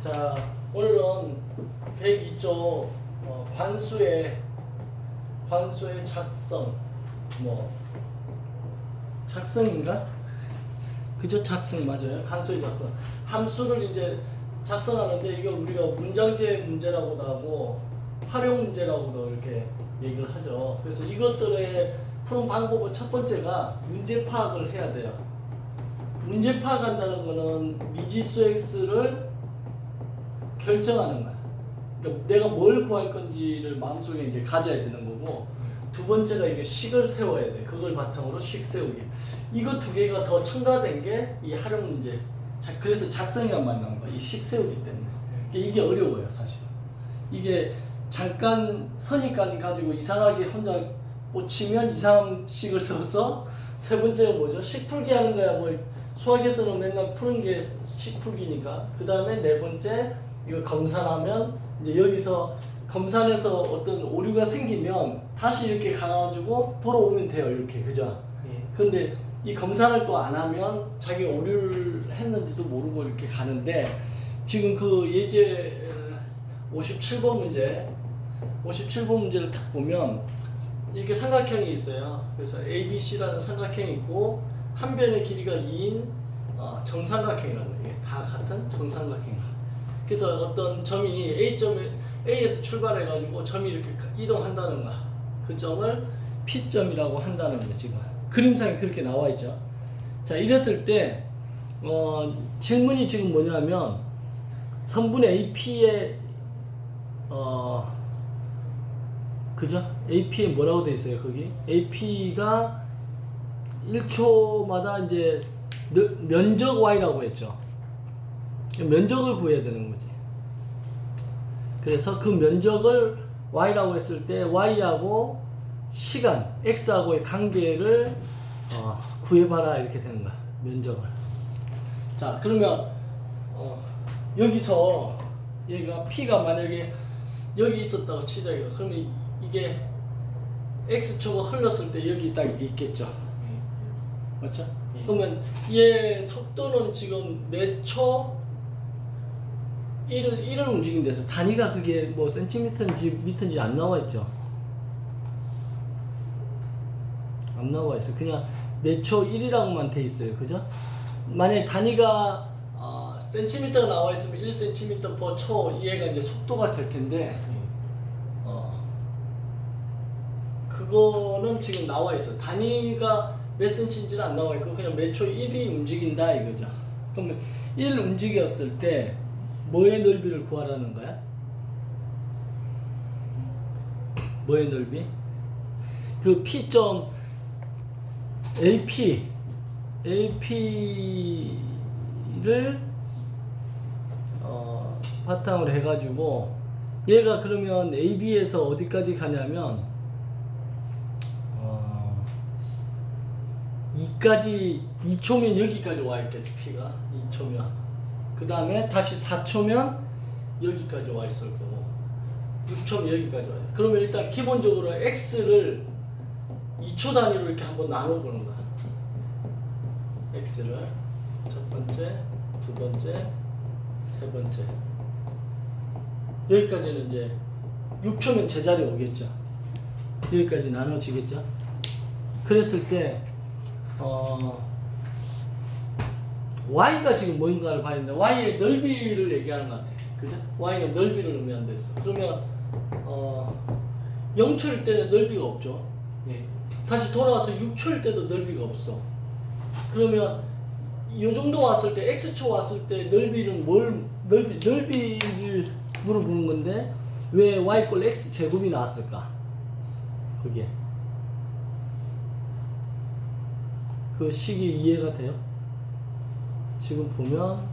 자, 오늘은 102조 관수의 작성, 작성인가? 그죠? 작성 맞아요. 관수의 작성. 함수를 이제 작성하는데 이걸 우리가 문장제 문제라고도 하고 활용 문제라고도 이렇게 얘기를 하죠. 그래서 이것들의 푸는 방법은 첫 번째가 문제 파악을 해야 돼요. 문제 파악한다는 거는 미지수 x를 결정하는 거야. 그러니까 내가 뭘 구할 건지를 마음속에 이제 가져야 되는 거고, 두 번째가 이게 식을 세워야 돼. 그걸 바탕으로 식 세우기. 이거 두 개가 더 첨가된 게 이 활용 문제. 그래서 작성이란 말이 나온 거야. 이 식 세우기 때문에. 이게 어려워요, 사실. 이게 잠깐 선입관 가지고 이상하게 혼자 꽂히면 이상한 식을 세워서, 세 번째가 뭐죠? 식 풀기 하는 거야. 뭐 수학에서는 맨날 푸는 게 식 풀기니까. 그 다음에 네 번째 이거 검산하면 이제 여기서 검산해서 어떤 오류가 생기면 다시 이렇게 가가지고 돌아오면 돼요. 이렇게. 그죠? 근데 이 검산을 또 안 하면 자기가 오류를 했는지도 모르고 이렇게 가는데, 지금 그 예제 57번 문제를 딱 보면 이렇게 삼각형이 있어요. 그래서 ABC라는 삼각형이 있고 한 변의 길이가 2인 정삼각형이라는 거예요. 이게 다 같은 정삼각형. 그래서 어떤 점이 A에서 출발해가지고 점이 이렇게 이동한다는 거야. 그 점을 P점이라고 한다는 거예요. 지금 그림상에 그렇게 나와 있죠. 자, 이랬을 때 질문이 지금 뭐냐면 선분 AP의 그죠? AP에 뭐라고 돼 있어요? 거기 AP가 1초마다 이제 면적 Y라고 했죠. 면적을 구해야 되는 거지. 그래서 그 면적을 Y라고 했을 때 Y하고 시간 X하고의 관계를 구해봐라 이렇게 되는 거야. 면적을. 자, 그러면 여기서 얘가 P가 만약에 여기 있었다고 치자. 그러면 이게 X초가 흘렀을 때 여기 딱 있겠죠. 맞죠? 그러면 얘 속도는 지금 몇 초? 1을 움직인대서 단위가 그게 뭐 센티미터인지 미터인지 안 나와 있죠. 안 나와 있어. 그냥 몇 초 1이라고만 돼 있어요. 그죠? 만약에 단위가 센티미터가 나와 있으면 1cm per 초, 얘가 이제 속도가 될 텐데, 그거는 지금 나와 있어. 단위가 몇 센치인지는 안 나와 있고 그냥 몇 초 1이 움직인다 이거죠. 그러면 1 움직였을 때 뭐의 넓이를 구하라는 거야? 뭐의 넓이? 그 P점 AP를 바탕으로 해가지고 얘가 그러면 AB에서 어디까지 가냐면 2초면 여기까지 와 있겠죠. P가 2초면 그 다음에 다시 4초면 여기까지 와 있을 거고 6초면 여기까지 와. 그러면 일단 기본적으로 X를 2초 단위로 이렇게 한번 나눠보는 거야. X를 첫 번째, 두 번째, 세 번째, 여기까지는 이제 6초면 제자리 오겠죠. 여기까지 나눠지겠죠. 그랬을 때 Y가 지금 뭔가를 봐야 되는데 Y의 넓이를 얘기하는 것 같아. 그죠? Y는 넓이를 의미한다 했어. 그러면 0초일 때는 넓이가 없죠. 네. 다시 돌아와서 6초일 때도 넓이가 없어. 그러면 이 정도 왔을 때 X초 왔을 때 넓이는 넓이를 물어보는 건데 왜 Y 꼴 X 제곱이 나왔을까? 그게 그 식이 이해가 돼요? 지금 보면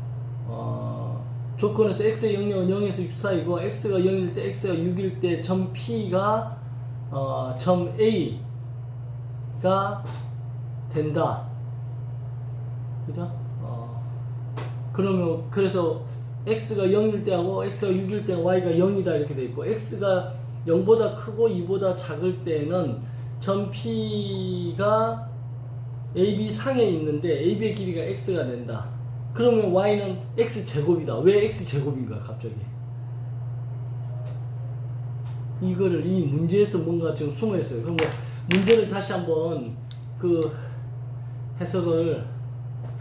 조건에서 x의 영역은 0에서 6 사이고 x가 0일 때 x가 6일 때 점 P가 점 A가 된다. 그죠? 그러면 그래서 x가 0일 때하고 x가 6일 때는 y가 0이다 이렇게 돼 있고, x가 0보다 크고 2보다 작을 때는 점 P가 AB 상에 있는데 AB의 길이가 X가 된다. 그러면 y는 x제곱이다. 왜 x제곱인가 갑자기? 이거를 이 문제에서 뭔가 지금 숨어 있어요. 그럼 문제를 다시 한번 그 해석을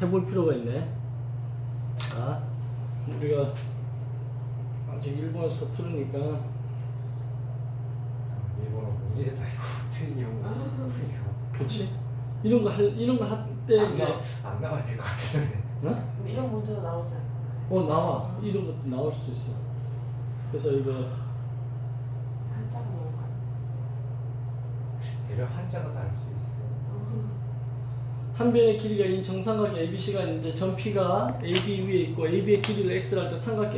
해볼 필요가 있네. 자, 우리가 아직 일본어 서투르니까 일본어 문제도 아니고 틀리냐고. 그치? 이런 거 할 때 이제 안 나와질 것 같은데. 어? 근데 이런 문제도 나오지 않나요? 나와. 이런 것도 나올 수 있어. 그래서 이거 한자가 너무 많아. 대략 한자가 다를 수 있어. 한 변의 길이가 인 정삼각형 ABC가 있는데 전 P가 AB 위에 있고 AB의 길이를 X를 할 때 삼각형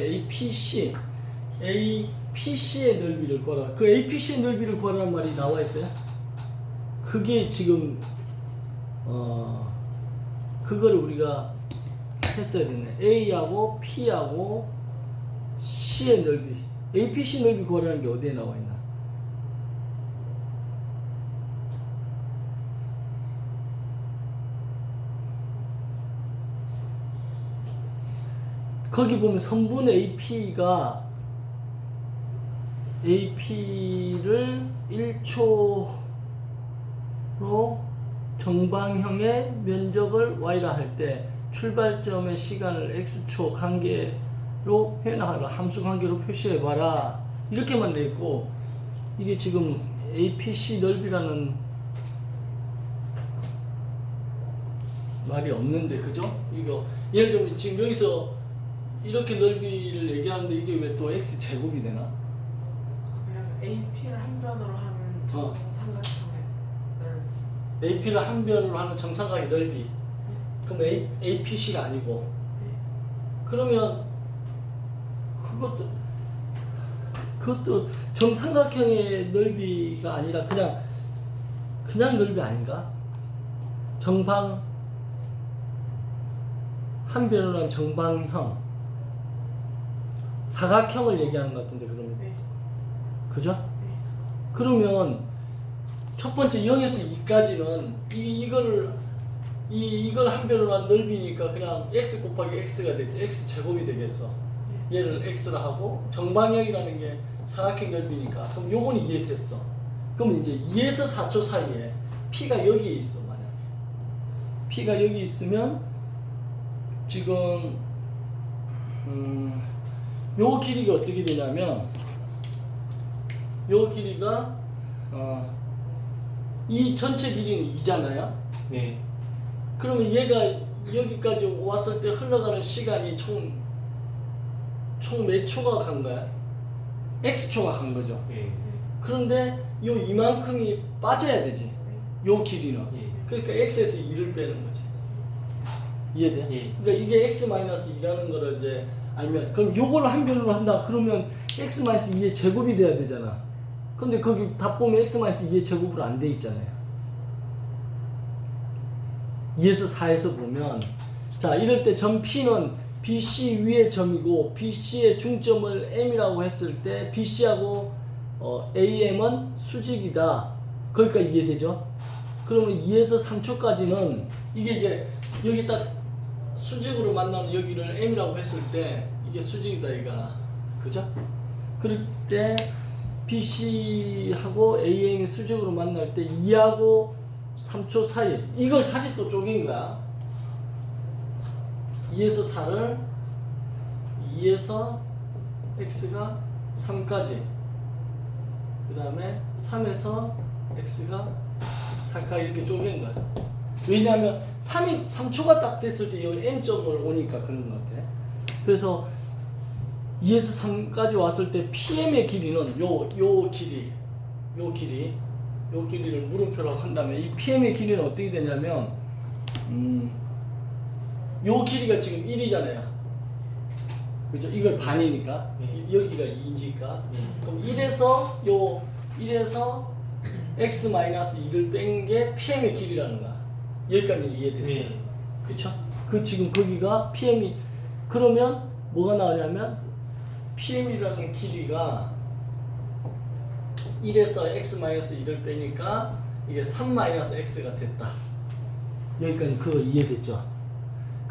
APC의 넓이를 구하라. 그 APC의 넓이를 구하라는 말이 나와 있어요. 그게 지금 그거를 우리가 했어야 됐네. A하고 P하고 C의 넓이, APC 넓이 구하라는 게 어디에 나와 있나? 거기 보면 선분 AP를 1초로 정방형의 면적을 y라 할 때 출발점의 시간을 x초 관계로 표현하라. 함수 관계로 표시해봐라. 이렇게만 돼 있고 이게 지금 APC 넓이라는 말이 없는데 그죠? 이거 예를 들면 지금 여기서 이렇게 넓이를 얘기하는데 이게 왜 또 x 제곱이 되나? 그냥 AP를 한 변으로 하는 정삼각형의 넓이. AP를 한 변으로 하는 정삼각의 넓이. 그럼 APC가 아니고. 그러면 그것도 정삼각형의 넓이가 아니라 그냥 넓이 아닌가? 정방 한 변으로 한 정방형. 사각형을 얘기하는 것 같은데 그러면. 네. 그죠? 네. 그러면 첫 번째 0에서 2까지는 이걸 한 변으로 한 넓이니까 그냥 x 곱하기 x가 됐지. x 제곱이 되겠어. 얘를 x라 하고 정방형이라는 게 사각형 넓이니까 그럼 요건 이해됐어. 그럼 이제 2에서 4초 사이에 p가 여기에 있어. 만약에 p가 여기 있으면 지금 요 길이가 어떻게 되냐면 요 길이가 이 전체 길이는 2잖아요. 네. 그러면 얘가 여기까지 왔을 때 흘러가는 시간이 총 몇 초가 간 거야? x초가 간 거죠. 예. 그런데 요 이만큼이 빠져야 되지. 요 길이는. 예. 그러니까 x에서 2를 빼는 거지. 이해돼? 예. 그러니까 이게 x-2라는 거를 이제 알면 그럼 요걸 한 변으로 한다. 그러면 x-2의 제곱이 돼야 되잖아. 근데 거기 답 보면 x-2의 제곱으로 안 돼 있잖아요. 2에서 4에서 보면 자 이럴 때 점 P는 BC 위의 점이고 BC의 중점을 M이라고 했을 때 BC하고 AM은 수직이다. 거기까지 이해되죠? 그러면 2에서 3초까지는 이게 이제 여기 딱 수직으로 만나는 여기를 M이라고 했을 때 이게 수직이다 이거나 그죠? 그럴 때 BC하고 AM이 수직으로 만날 때 2하고 3초 사이 이걸 다시 또 쪼갠 거야. 2에서 4를 2에서 x가 3까지 그 다음에 3에서 x가 4까지 이렇게 쪼갠 거야. 왜냐하면 3초가 딱 됐을 때 여기 m점을 오니까 그런 것 같아. 그래서 2에서 3까지 왔을 때 PM의 길이는 요 길이를 물음표라고 한다면 이 PM의 길이는 어떻게 되냐면 요 길이가 지금 1이잖아요. 그죠? 이걸 반이니까 여기가 2니까 그럼 1에서 x-2를 뺀 게 PM의 길이라는 거야. 여기까지 이해됐어요. 그쵸? 그 지금 거기가 PM이 그러면 뭐가 나오냐면 PM이라는 길이가 1에서 x-1을 빼니까 이게 3-x가 됐다. 여기까지 그거 이해됐죠?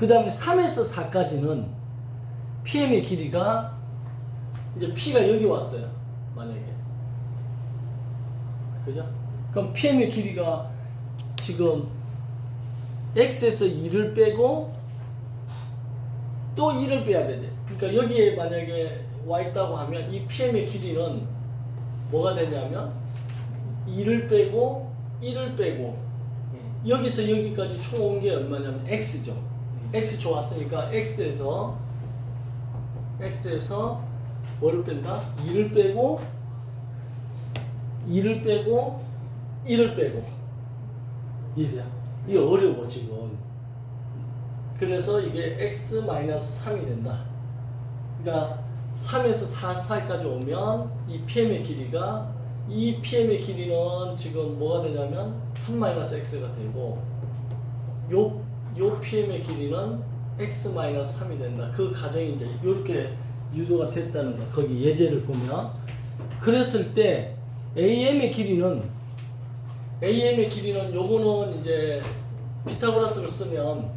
그 다음에 3에서 4까지는 PM의 길이가 이제 P가 여기 왔어요. 만약에. 그죠? 그럼 PM의 길이가 지금 X에서 2를 빼고 또 1을 빼야 되지. 그러니까 여기에 만약에 와 있다고 하면 이 PM의 길이는 뭐가 되냐면 2를 빼고 1을 빼고 여기서 여기까지 총 온 게 얼마냐면 X죠. X 좋았으니까 X에서 뭐를 뺀다? 2를 빼고 2를 빼고 1을 빼고 이게 어려워 지금. 그래서 이게 x-3이 된다. 그러니까 3에서 4 사이까지 오면 이 PM의 길이가 이 PM의 길이는 지금 뭐가 되냐면 3-x가 되고 요 PM의 길이는 x-3이 된다. 그 가정이 이제 이렇게 유도가 됐다는 거. 거기 예제를 보면 그랬을 때 AM의 길이는 요거는 이제 피타고라스를 쓰면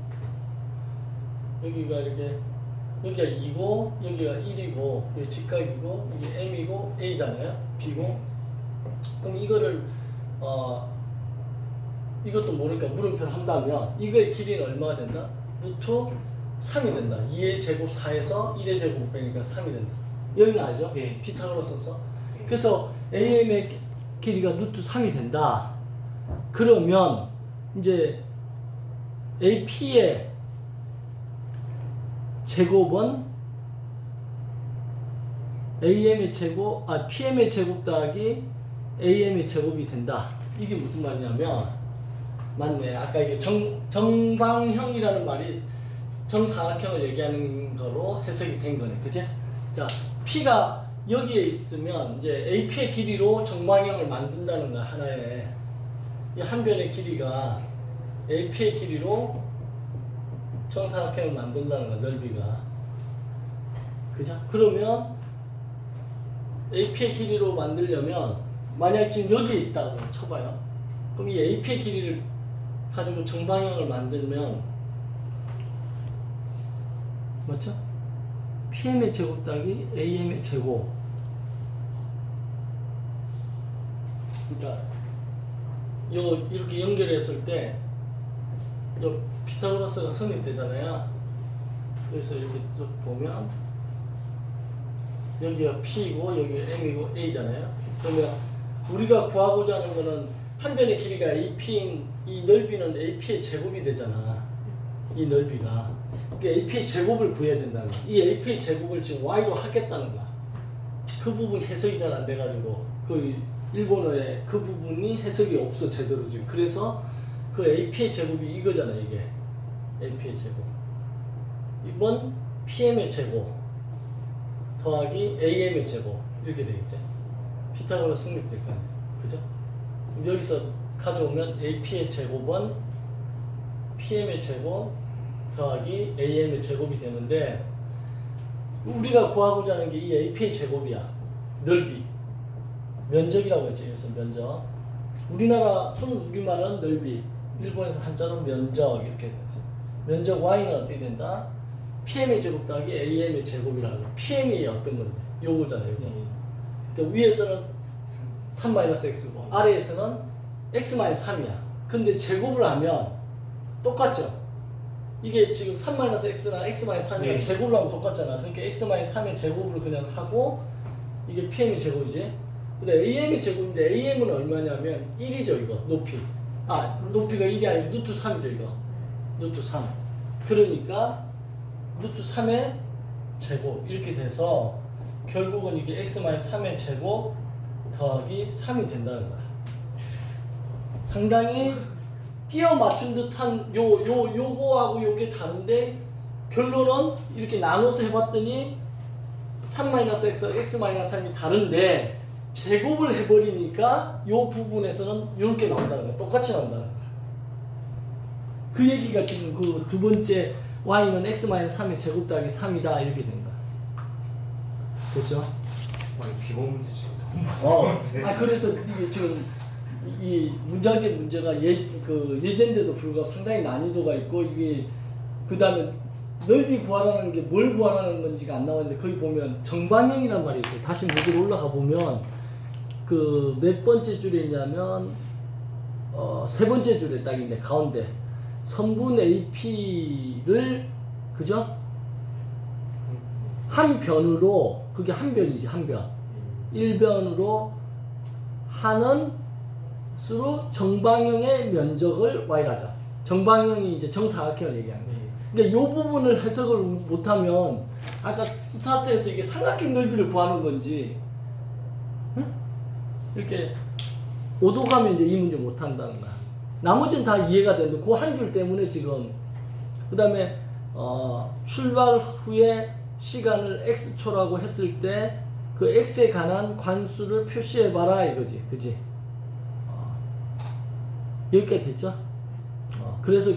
여기가 이렇게 여기가 2고 여기가 1이고 여기 직각이고 이게 M이고 A잖아요. B고 그럼 이거를 이것도 모르니까 물음표를 한다면 이거의 길이는 얼마가 된다? 루트 3이 된다. 2의 제곱 4에서 1의 제곱 빼니까 3이 된다. 여기는 알죠? 네. 피타고라스서. 그래서 AM의 길이가 루트 3이 된다. 그러면 이제 AP의 제곱은 AM의 제곱, PM의 제곱 더하기 AM의 제곱이 된다. 이게 무슨 말이냐면, 맞네. 아까 이게 정방형이라는 말이 정사각형을 얘기하는 거로 해석이 된 거네. 그지? 자, P가 여기에 있으면 이제 AP의 길이로 정방형을 만든다는 거야. 하나의. 이 한 변의 길이가 AP의 길이로 정사각형을 만든다는 거야. 넓이가. 그죠? 그러면 AP의 길이로 만들려면 만약 지금 여기에 있다고 쳐봐요. 그럼 이 AP의 길이를 가지고 정방형을 만들면 맞죠? PM의 제곱 더하기 AM의 제곱. 그러니까 이렇게 연결했을 때 피타고라스가 성립되잖아요. 그래서 이렇게 쭉 보면 여기가 P이고 여기가 M이고 A잖아요. 그러면 우리가 구하고자 하는 거는 한 변의 길이가 AP인 이 넓이는 AP의 제곱이 되잖아. 이 넓이가. 그러니까 AP의 제곱을 구해야 된다는 거야. 이 AP의 제곱을 지금 Y로 하겠다는 거야. 그 부분 해석이 잘 안 돼가지고 그 일본어에 그 부분이 해석이 없어 제대로 지금. 그래서 그 AP의 제곱이 이거잖아. 이게 AP의 제곱. 이번 PM의 제곱 더하기 AM의 제곱 이렇게 되겠죠. 피타고라스 성립될 거 아니에요. 그죠? 여기서 가져오면 AP의 제곱은 PM의 제곱 더하기 AM의 제곱이 되는데 우리가 구하고자 하는 게 이 AP의 제곱이야. 넓이. 면적이라고 했죠. 그래서 면적. 우리나라 우리말은 넓이. 일본에서 한자로 면적 이렇게 되죠. 면적 Y는 어떻게 된다? PM의 제곱 더하기 AM의 제곱이라고. PM이 어떤 건데? 요거잖아요. 요거. 그러니까 위에서는 3-x고 아래에서는 x-3이야. 근데 제곱을 하면 똑같죠. 이게 지금 3-x나 x-3이랑 네. 제곱을 하면 똑같잖아. 그러니까 x-3의 제곱을 그냥 하고 이게 PM의 제곱이지. 근데 AM의 제곱인데 AM은 얼마냐면 1이죠. 이거 높이. 높이가 1이 아니고 루트 3이죠. 이거. 루트 3. 그러니까 루트 3의 제곱 이렇게 돼서 결국은 이게 x-3의 제곱 더하기 3이 된다는 거야. 상당히 끼워 맞춘 듯한 요거하고 요게 다른데 결론은 이렇게 나눠서 해봤더니 3-x, x-3이 다른데 제곱을 해버리니까 요 부분에서는 이렇게 나온다는 거야. 똑같이 나온다는 거야. 그 얘기가 지금 그 두 번째 y는 x-3의 제곱 더하기 3이다 이렇게 된 거야. 됐죠? 기본 문제 지금 너무 그래서 이게 지금 이 문장의 문제가 예제인데도 불구하고 상당히 난이도가 있고 이게 그 다음에 넓이 구하라는 게 뭘 구하라는 건지가 안 나오는데 거기 보면 정방형이란 말이 있어요. 다시 문제로 올라가 보면 그 몇 번째 줄에 있냐면 세 번째 줄에 딱 있네. 가운데 선분 AP를 그죠? 한 변으로 그게 한 변이지 한 변. 1변으로 하는 수로 정방형의 면적을 y라자. 정방형이 이제 정사각형을 얘기하는 거예요. 그러니까 이 부분을 해석을 못하면 아까 스타트에서 이게 삼각형 넓이를 구하는 건지 응? 이렇게 오도가면 이제 이 문제 못한다는 거야. 나머지는 다 이해가 되는데 그 한 줄 때문에 지금 그 다음에 출발 후에 시간을 x초라고 했을 때 그 x에 관한 관수를 표시해봐라 이거지. 그지? 여기까지 됐죠? 그래서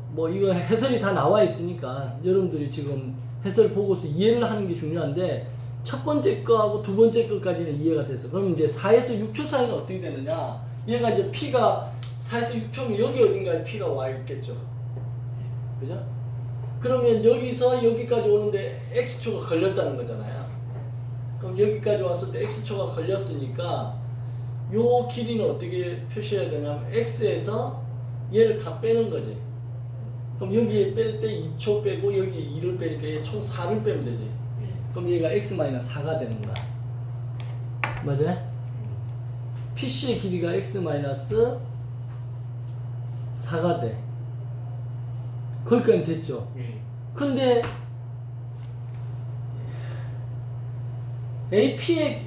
뭐 이거 해설이 다 나와 있으니까 여러분들이 지금 해설 보고서 이해를 하는 게 중요한데 첫 번째 거하고 두 번째 거까지는 이해가 됐어. 그럼 이제 4에서 6초 사이는 어떻게 되느냐? 얘가 이제 P가 4에서 6초면 여기 어딘가에 P가 와 있겠죠. 그죠? 그러면 여기서 여기까지 오는데 X초가 걸렸다는 거잖아요. 그럼 여기까지 왔을 때 X초가 걸렸으니까 요 길이는 어떻게 표시해야 되냐면 X에서 얘를 다 빼는 거지. 그럼 여기에 뺄 때 2초 빼고 여기에 2를 빼니까 얘 총 4를 빼면 되지. 그럼 얘가 x-4가 되는 거야. 맞아요? PC의 길이가 x-4가 돼. 거기까지 됐죠? 근데 AP의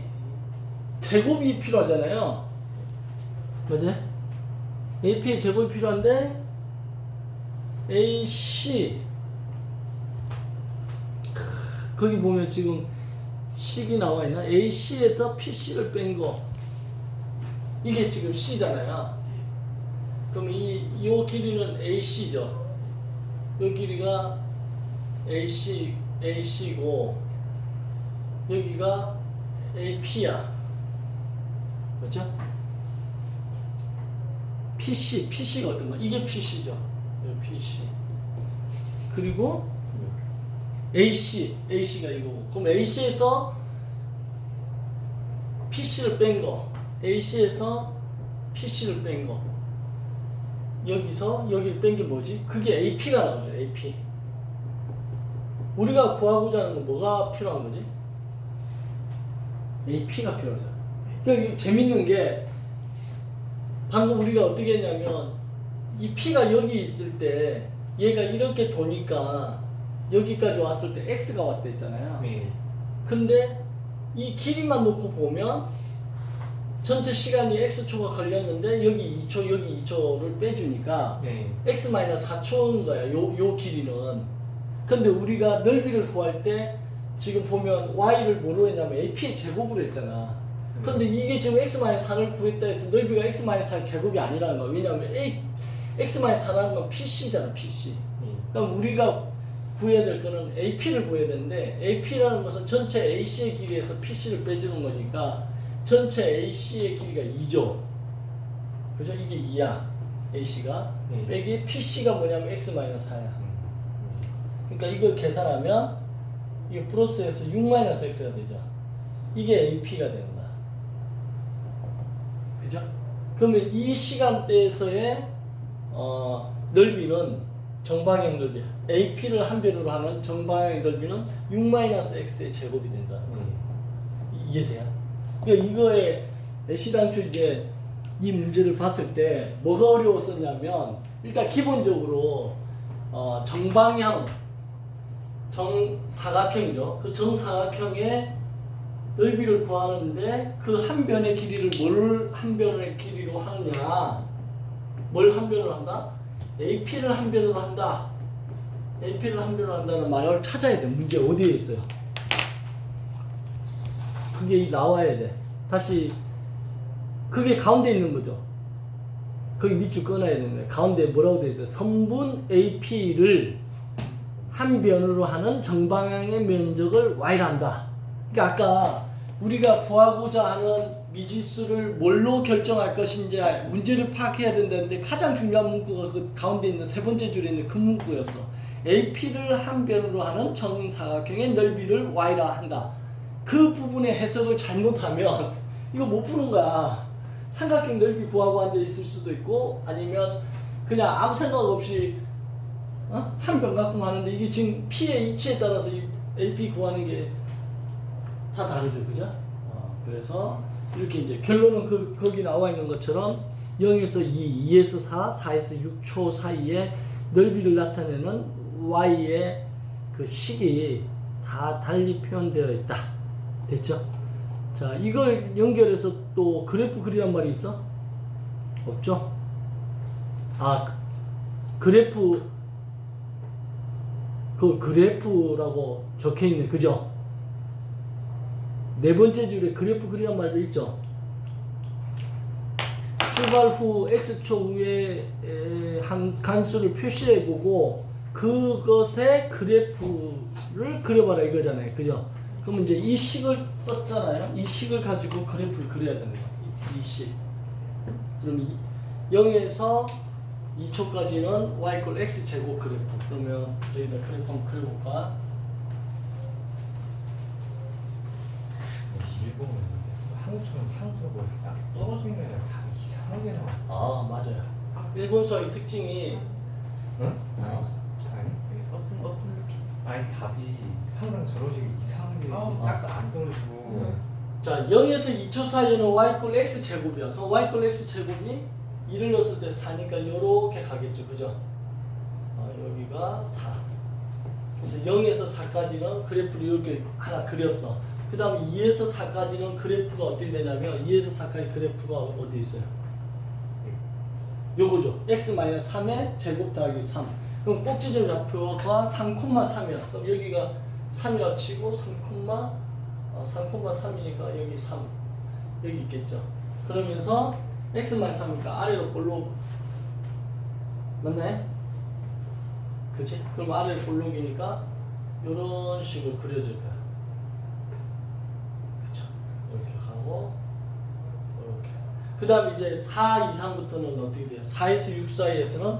제곱이 필요하잖아요. 맞아요? AP의 제곱이 필요한데 AC 거기 보면 지금 식이 나와 있나? AC에서 PC를 뺀 거 이게 지금 C잖아요. 그럼 이 길이는 AC죠. 이 길이가 AC고 여기가 AP야. 그렇죠? PC가 어떤 거? 이게 PC죠. PC. 그리고 AC가 이거고. 그럼 AC에서 PC를 뺀 거. AC에서 PC를 뺀 거. 여기서 여기를 뺀 게 뭐지? 그게 AP가 나오죠. AP. 우리가 구하고자 하는 건 뭐가 필요한 거지? AP가 필요하죠. 그러니까 재밌는 게 방금 우리가 어떻게 했냐면 이 P가 여기 있을 때 얘가 이렇게 도니까 여기까지 왔을 때 X가 왔다 했잖아요. 근데 이 길이만 놓고 보면 전체 시간이 X초가 걸렸는데 여기 2초 여기 2초를 빼주니까 X-4초인 거야. 요 길이는. 근데 우리가 넓이를 구할 때 지금 보면 Y를 뭐로 했냐면 AP의 제곱으로 했잖아. 근데 이게 지금 X-4를 구했다 해서 넓이가 X-4의 제곱이 아니라는 거야. 왜냐하면 X-4라는 건 PC잖아. PC. 그럼 우리가 구해야 될 거는 AP를 구해야 되는데 AP라는 것은 전체 AC의 길이에서 PC를 빼주는 거니까 전체 AC의 길이가 2죠. 그죠? 이게 2야. AC가. 빼기 PC가 뭐냐면 X-4야. 그러니까 이걸 계산하면 이게 플러스에서 6-X가 되죠. 이게 AP가 되는 거야. 그죠? 그러면 이 시간대에서의 넓이는 정방향 넓이, AP를 한 변으로 하는 정방향 넓이는 6-X의 제곱이 된다. 이해돼요? 그러니까 이거에 시단초 이제 이 문제를 봤을 때 뭐가 어려웠었냐면 일단 기본적으로 정방향 정사각형이죠. 그 정사각형의 넓이를 구하는데 그 한 변의 길이를 뭘 한 변의 길이로 하느냐? 뭘 한 변으로 한다? AP를 한 변으로 한다. AP를 한 변으로 한다는 말을 찾아야 돼. 문제 어디에 있어요? 그게 나와야 돼. 다시 그게 가운데 있는 거죠. 거기 밑줄 끊어야 되는데 가운데 뭐라고 돼 있어요? 선분 AP를 한 변으로 하는 정방향의 면적을 y라 한다. 그러니까 아까 우리가 구하고자 하는 미지수를 뭘로 결정할 것인지 문제를 파악해야 된다는데 가장 중요한 문구가 그 가운데 있는 세 번째 줄에 있는 그 문구였어. AP를 한 변으로 하는 정사각형의 넓이를 y라 한다. 그 부분의 해석을 잘못하면 이거 못 푸는 거야. 삼각형 넓이 구하고 앉아 있을 수도 있고 아니면 그냥 아무 생각 없이 한 변 갖고 하는데 이게 지금 P의 이치에 따라서 이 AP 구하는 게 다 다르죠, 그죠? 그래서 이렇게 이제 결론은 거기 나와 있는 것처럼 0에서 2, 2에서 4, 4에서 6초 사이에 넓이를 나타내는 y의 그 식이 다 달리 표현되어 있다. 됐죠? 자, 이걸 연결해서 또 그래프 그리란 말이 있어? 없죠? 그래프라고 적혀 있네, 그죠? 네 번째 줄에 그래프 그리란 말도 있죠. 출발 후 x초 후에 한 간수를 표시해 보고 그것의 그래프를 그려봐라 이거잖아요, 그죠? 그럼 이제 이 식을 썼잖아요. 이 식을 가지고 그래프를 그려야 되는 거야. 이 식. 그럼 0에서 2초까지는 y = x 제곱 그래프. 그러면 여기다 그래프 한번 그려볼까? 일본은 한국처럼 상수가 뭐 이렇게 딱 떨어져 있는 애가 다 이상하게 나와. 맞아요. 일본 수학의 특징이 응? 아니 어떤 느낌? 아니 답이 항상 저러지게 이상하게 딱 안 떨어지고. 자, 0에서 2초 사이에는 y = x 제곱이야. 그럼 y = x 제곱이 2를 넣었을 때 4니까 요렇게 가겠죠, 그죠? 여기가 4. 그래서 0에서 4까지는 그래프를 이렇게 하나 그렸어. 그 다음에 2에서 4까지는 그래프가 어떻게 되냐면 2에서 4까지 그래프가 어디 있어요? 요거죠. x-3의 제곱 더하기 3. 그럼 꼭지점 좌표가 3,3이야. 그럼 여기가 3이라 치고 3,3이니까 여기 3. 여기 있겠죠. 그러면서 x-3이니까 아래로 볼록 맞나요? 그치? 그럼 아래로 볼록이니까 요런 식으로 그려질 거야. 이렇게 가고 이렇게. 그 다음 이제 4 이상부터는 어떻게 돼요? 4에서 6 사이에서는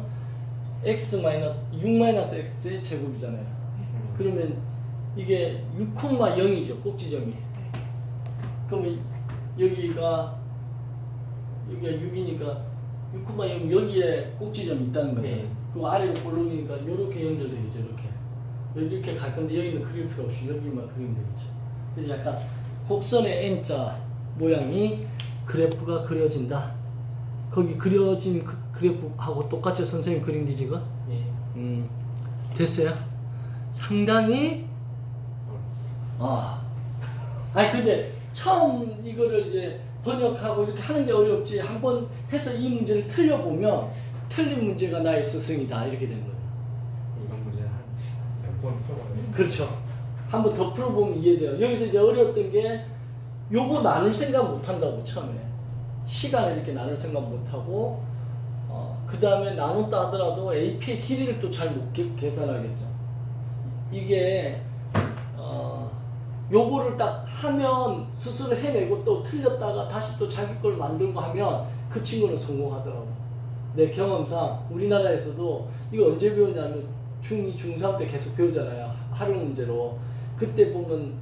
x-6-x의 제곱이잖아요. 그러면 이게 6,0이죠, 꼭지점이. 그러면 여기가 6이니까 6,0 여기에 꼭지점이 있다는 거예요. 네. 그 아래로 볼록이니까 이렇게 연결되겠죠, 이렇게 갈 건데 여기는 그릴 필요 없이 여기만 그리면 되겠죠. 그래서 약간 곡선의 N자 모양이 그래프가 그려진다. 거기 그려진 그래프하고 똑같이 선생님 그린 게 지금? 예. 됐어요? 상당히 아니 근데 처음 이거를 이제 번역하고 이렇게 하는 게 어렵지. 한번 해서 이 문제를 틀려보면 틀린 문제가 나의 스승이다 이렇게 되는 거예요. 이번 문제는 한 몇 번 풀어봤는데. 그렇죠. 한번 더 풀어보면 이해돼요. 여기서 이제 어려웠던 게 요거 나눌 생각 못 한다고 처음에. 시간을 이렇게 나눌 생각 못 하고 그 다음에 나눴다 하더라도 AP의 길이를 또 잘 못 계산하겠죠. 이게 요거를 딱 하면 스스로 해내고 또 틀렸다가 다시 또 자기 걸 만들고 하면 그 친구는 성공하더라고. 내 경험상 우리나라에서도 이거 언제 배우냐면 중2, 중3 때 계속 배우잖아요. 활용 문제로. 그때 보면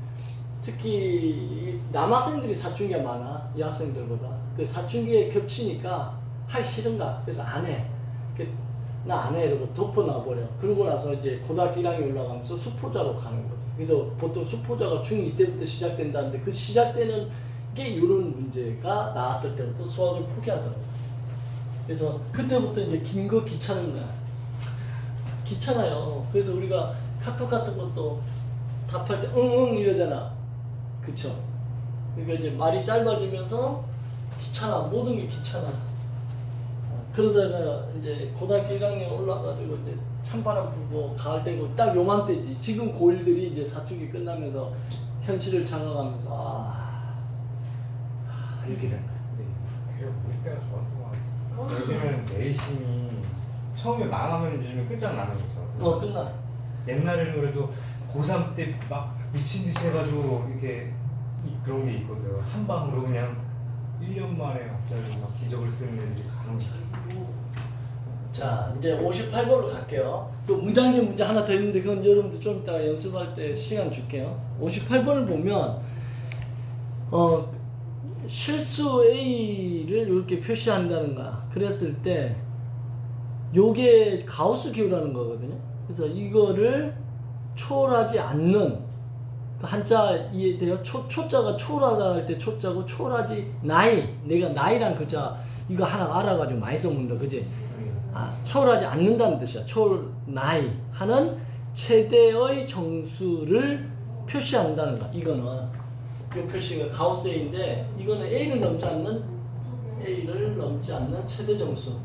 특히 남학생들이 사춘기가 많아. 여학생들보다. 그 사춘기에 겹치니까 하기 싫은가. 그래서 안 해. 나 안 해. 이러고 덮어놔버려. 그러고 나서 이제 고등학교 1학년 올라가면서 수포자로 가는 거죠. 그래서 보통 수포자가 중2 때부터 시작된다는데 그 시작되는 게 이런 문제가 나왔을 때부터 수학을 포기하더라고요. 그래서 그때부터 이제 긴 거 귀찮은 거야. 귀찮아요. 그래서 우리가 카톡 같은 것도 답할 때 응응 이러잖아. 그쵸? 그러니까 이제 말이 짧아지면서 귀찮아. 모든 게 귀찮아. 그러다가 이제 고등학교 1학년 올라가지고 이제 찬바람 불고 가을 되고 딱 요맘때지. 지금 고1들이 이제 사춘기 끝나면서 현실을 장악하면서 이렇게 된 거야. 되게 우리 때가 좋았던 것 같아요. 요즘은 내신이 처음에 망하면 요즘에 끝장나는 거죠. 끝나. 옛날에는 그래도 고3 때 막 미친 듯이 해가지고 이렇게 그런 게 있거든. 한 방으로 그냥 1년 만에 갑자기 막 기적을 쓰는 애들이 간혹 자, 이제 58번으로 갈게요. 또 문장제 문제 하나 더 있는데 그건 여러분들 좀 이따가 연습할 때 시간 줄게요. 58번을 보면 실수 A를 이렇게 표시한다는 거야. 그랬을 때 요게 가우스 기호라는 거거든요. 그래서 이거를 초월하지 않는 그 한자 이해돼요? 초자가 초월하다 할 때 초자고 초월하지 내가 나이란 글자 이거 하나 알아가지고 많이 써먹는다, 그지? 초월하지 않는다는 뜻이야. 초월 하는 최대의 정수를 표시한다는 거야. 이거는 이 표시가 가우스 A인데 이거는 A를 넘지 않는 최대 정수.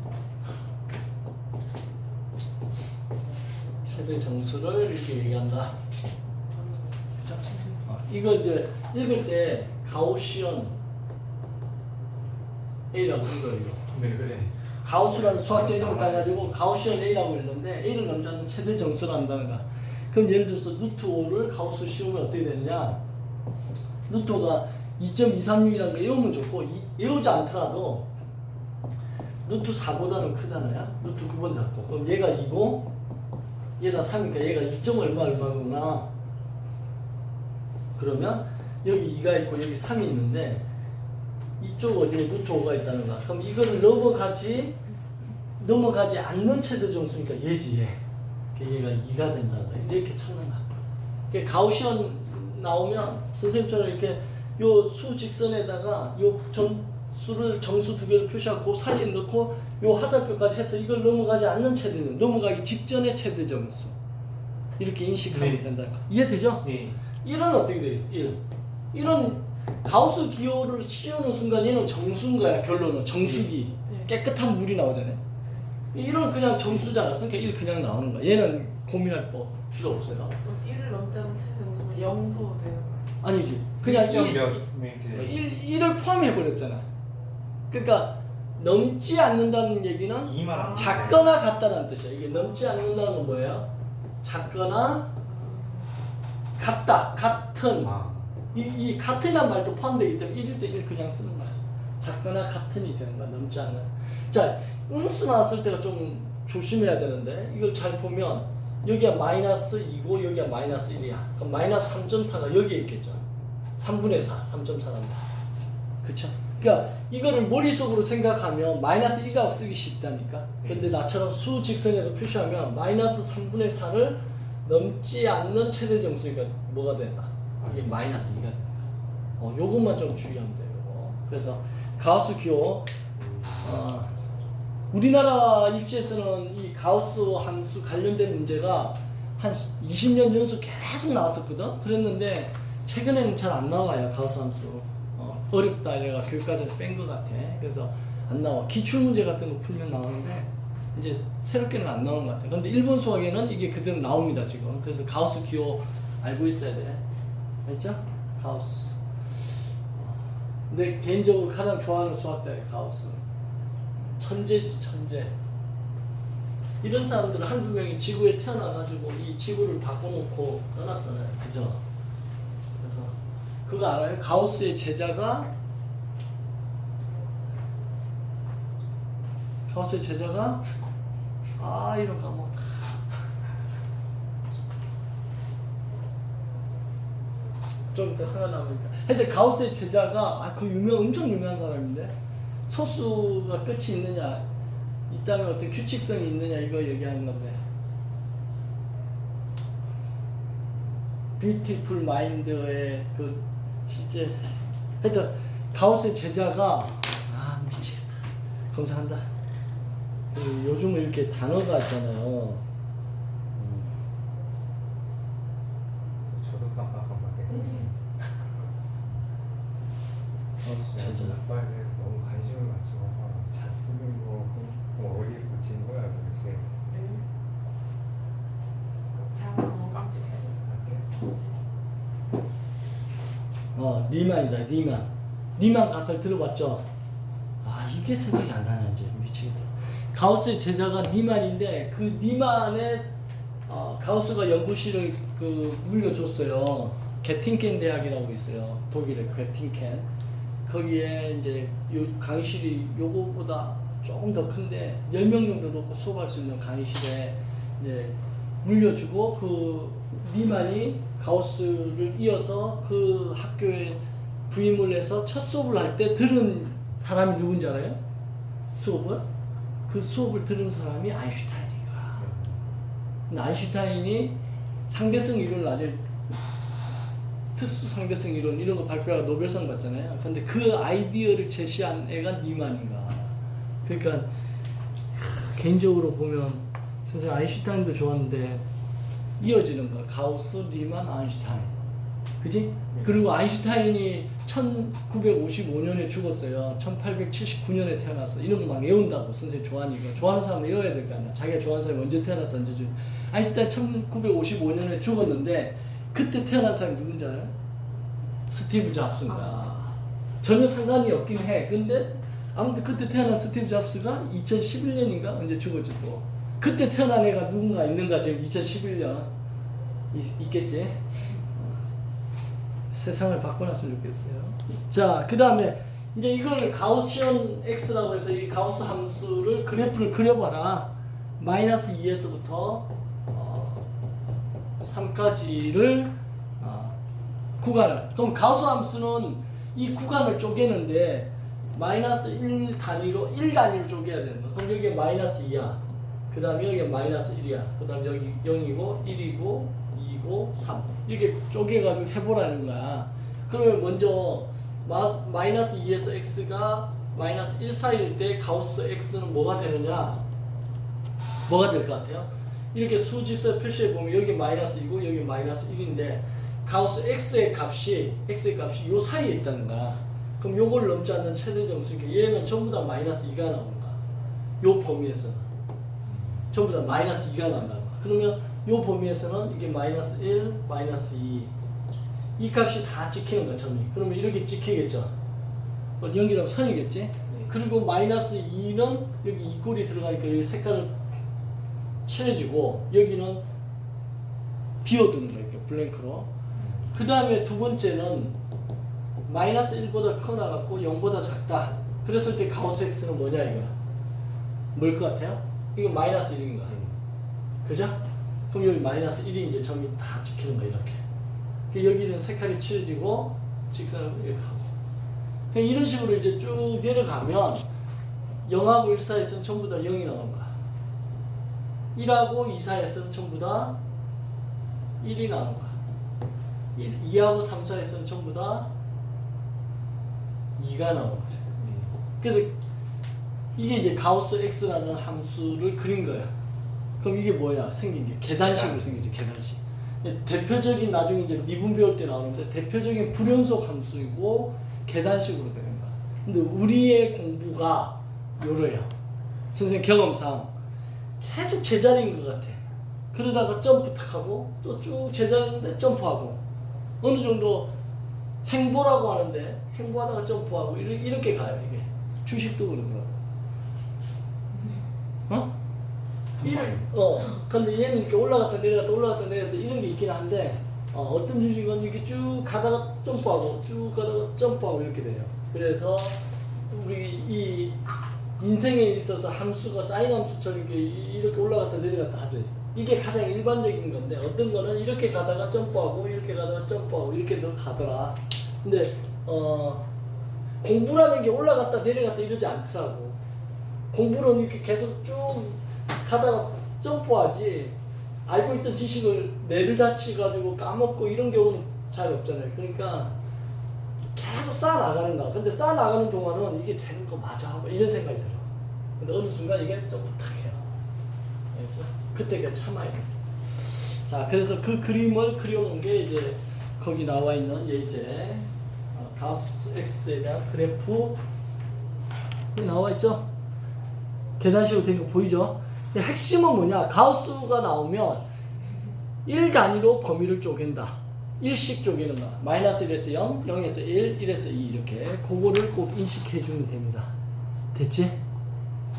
최대 정수를 이렇게 얘기한다. 그죠? 이거 이제 읽을 때 가우시언 A라고 읽어요. 이거. 네, 그래. 가우스라는 수학적 이름을 따가지고 가우시언 A라고 읽는데 A를 넘지 않는 최대 정수를 한다는 거야. 그럼 예를 들어서 루트 5를 가우스 씌우면 어떻게 되느냐? 루트 5가 2.236이라는 거 외우면 좋고 외우지 않더라도 루트 4보다는 크잖아요. 루트 9번 잡고 그럼 얘가 2고 얘가 3이니까 얘가 2점 얼마구나. 그러면 여기 2가 있고 여기 3이 있는데 이쪽 어디에 루트 5가 있다는 거야. 그럼 이거를 넘어가지 않는 최대 정수니까 얘지 얘. 얘가 2가 된다는 거야. 이렇게 찾는 거야. 가우시언 나오면 선생님처럼 이렇게 요 수 직선에다가 요 수를 정수 두 개를 표시하고 그 사이에 넣고 요 화살표까지 해서 이걸 넘어가지 않는 최대는 넘어가기 직전의 최대 정수 이렇게 인식하면 네. 된다. 이해되죠? 네. 1은 어떻게 되겠어? 1은 가우스 기호를 씌우는 순간 얘는 정수인 거야. 결론은 정수기. 네. 깨끗한 물이 나오잖아요. 1은 그냥 정수잖아. 그러니까 1 그냥 나오는 거야. 얘는 고민할 거 필요 없어요. 그럼 1을 넘지 않은 최대 정수면 0도 되는 거야? 아니지. 그냥 1점 1, 몇 이렇게 1을 포함해버렸잖아. 그러니까 넘지 않는다는 얘기는 2만 작거나 같다는 뜻이야. 이게 넘지 않는다는 건 뭐예요? 작거나 같다, 같은. 이 같은이란 말도 포함되기 때문에 1일 때 1 그냥 쓰는 거야. 작거나 같은이 되는 거야. 넘지 않는. 자, 음수 나왔을 때가 좀 조심해야 되는데 이걸 잘 보면 여기가 마이너스 2고 여기가 마이너스 1이야. 그럼 마이너스 3.4가 여기에 있겠죠. 3분의 4, 3.4란다. 그쵸? 그러니까 이거를 머릿속으로 생각하면 마이너스 1이라고 쓰기 쉽다니까. 근데 나처럼 수 직선에도 표시하면 마이너스 3분의 4를 넘지 않는 최대 정수니까 뭐가 된다? 이게 마이너스 2가 된다. 요것만 좀 주의하면 돼요. 요거. 그래서 가우스 기호 우리나라 입시에서는 이 가우스 함수 관련된 문제가 한 20년 연속 계속 나왔었거든. 그랬는데 최근에는 잘 안 나와요. 가우스 함수. 어렵다 이래가 교육과정에서 뺀 것 같아. 그래서 안 나와. 기출문제 같은 거 풀면 나오는데 이제 새롭게는 안 나오는 것 같아. 근데 일본 수학에는 이게 그대로 나옵니다 지금. 그래서 가우스 기호 알고 있어야 돼. 알죠? 가우스. 근데 개인적으로 가장 좋아하는 수학자예요. 가우스. 천재지 천재. 이런 사람들은 한두 명이 지구에 태어나가지고 이 지구를 바꿔놓고 떠났잖아요. 그죠? 그래서 그거 알아요? 가우스의 제자가 이런 과목 좀 이따 생각나니까. 하여튼 가우스의 제자가 그 엄청 유명한 사람인데 소수가 끝이 있느냐 있다면 어떤 규칙성이 있느냐 이거 얘기하는 건데. 뷰티풀 마인드의 그 실제 하여튼 가우스의 제자가 미치겠다. 감사한다. 요즘은 이렇게 단어가 있잖아요. 저도 깜빡깜빡했어요. 가우스 제자. 빨리 너무 관심을 가지고 잘 쓰는 거 어디에 붙이는 거야 도대체. 자막 너무 깜찍해. 리만이다. 리만 가설 들어봤죠? 이게 생각이 안 나냐 이제 미치겠다. 가우스의 제자가 리만인데 그 리만의 가우스가 연구실을 물려줬어요. 게팅켄 대학이라고 있어요. 독일의 게팅켄. 거기에 이제 요 강의실이 요거보다 조금 더 큰데 10명 정도 놓고 수업할 수 있는 강의실에 이제 물려주고 그 니만이 가우스를 이어서 그 학교에 부임을 해서 첫 수업을 할 때 들은 사람이 누군지 알아요? 수업을? 그 수업을 들은 사람이 아인슈타인이니까. 근데 아인슈타인이 상대성 이론을 아주 특수 상대성 이론 이런 거 발표하고 노벨상 받잖아요. 근데 그 아이디어를 제시한 애가 니만인가. 그러니까 개인적으로 보면 선생님 아인슈타인도 좋았는데 이어지는 거 가우스, 리만, 아인슈타인. 그지? 그리고 아인슈타인이 1955년에 죽었어요. 1879년에 태어났어. 이런 거 막 외운다고 선생님 좋아하니까. 좋아하는 사람은 외워야 될 거 아니야. 자기가 좋아하는 사람이 언제 태어났어 언제 죽. 아인슈타인 1955년에 죽었는데 그때 태어난 사람이 누군지 알아요? 스티브 잡스인가. 전혀 상관이 없긴 해. 근데 아무튼 그때 태어난 스티브 잡스가 2011년인가 언제 죽었지 또. 그때 태어난 애가 누군가 있는가 지금 2011년 있겠지. 세상을 바꿔놨으면 좋겠어요. 자, 그 다음에 이제 이걸 가우시언 x라고 해서 이 가우스 함수를 그래프를 그려봐라. 마이너스 2에서부터 3까지를 구간을. 그럼 가우스 함수는 이 구간을 쪼개는데 마이너스 1 단위로 1 단위로 쪼개야 되는 거. 그럼 여기에 마이너스 2야. 그 다음에 여기에 마이너스 1이야. 그 다음에 여기 0이고 1이고 2고 3 이렇게 쪼개가지고 해보라는 거야. 그러면 먼저 마이너스 2에서 x가 마이너스 1 사이일 때 가우스 x는 뭐가 되느냐? 뭐가 될 것 같아요? 이렇게 수직선 표시해 보면 여기 마이너스 2고 여기 마이너스 1인데 가우스 x의 값이 요 사이에 있다는 거야. 그럼 요걸 넘지 않는 최대 정수니까 얘는 전부 다 마이너스 2가 나오는 거야. 요 범위에서는 전부 다 마이너스 2가 나온다는 거야. 그러면 요 범위에서는 이게 마이너스 1, 마이너스 2 이 값이 다 찍히는 거야 점이. 그러면 이렇게 찍히겠죠. 연기라면 선이겠지. 네. 그리고 마이너스 2는 여기 이 꼴이 들어가니까 여기 색깔을 칠해주고 여기는 비워두는 거예요. 이렇게 블랭크로. 그 다음에 두 번째는 마이너스 1보다 커 나갔고 0보다 작다. 그랬을 때 가우스 x는 뭐냐 이거. 뭘 것 같아요? 이거 마이너스 1인 거야. 그죠? 그럼 여기 마이너스 1이 이제 점이 다 찍히는 거야 이렇게. 여기는 색깔이 칠해지고 직선을 이렇게 하고. 이런 식으로 이제 쭉 내려가면 0하고 1 사이에서는 전부 다 0이 나오는 거야. 1하고 2 사이에서는 전부 다 1이 나오는 거야. 2하고 3 사이에서는 전부 다 2가 나오는 거죠. 그래서 이게 이제 가우스 x라는 함수를 그린 거야. 그럼 이게 뭐야? 생긴 게 계단식으로 생기지. 계단식. 대표적인 나중에 이제 미분 배울 때 나오는데 대표적인 불연속 함수이고 계단식으로 되는 거야. 근데 우리의 공부가 요래요. 선생님 경험상 계속 제자리인 것 같아. 그러다가 점프 탁 하고 또 쭉 제자리인데 점프하고 어느 정도 행보라고 하는데 행보하다가 점프하고 이렇게 가요. 이게 주식도 그러더라고. 어? 근데 얘는 이렇게 올라갔다 내려갔다 올라갔다 내려갔다 이런 게 있긴 한데 어떤 주식은 이렇게 쭉 가다가 점프하고 쭉 가다가 점프하고 이렇게 돼요. 그래서 우리 이 인생에 있어서 함수가 사인 함수처럼 이렇게 올라갔다 내려갔다 하죠. 이게 가장 일반적인 건데 어떤 거는 이렇게 가다가 점프하고 이렇게 가다가 점프하고 이렇게 가더라. 근데 공부라는 게 올라갔다 내려갔다 이러지 않더라고. 공부는 이렇게 계속 쭉 가다가 점프하지 알고 있던 지식을 뇌를 다치가지고 까먹고 이런 경우는 잘 없잖아요. 그러니까 계속 쌓아나가는 거야. 근데 쌓아나가는 동안은 이게 되는 거 맞아 이런 생각이 들어. 근데 어느 순간 이게 점프 탁 해요. 알겠죠? 그때 그냥 참아야 돼. 자, 그래서 그 그림을 그려놓은 게 이제 거기 나와 있는 이제 가우스 x에 대한 그래프 나와 있죠? 계단식으로 된 거 보이죠? 핵심은 뭐냐? 가우스가 나오면 1 단위로 범위를 쪼갠다. 1씩 쪼개는 거야. 마이너스 1에서 0, 0에서 1, 1에서 2 이렇게 그거를 꼭 인식해 주면 됩니다. 됐지?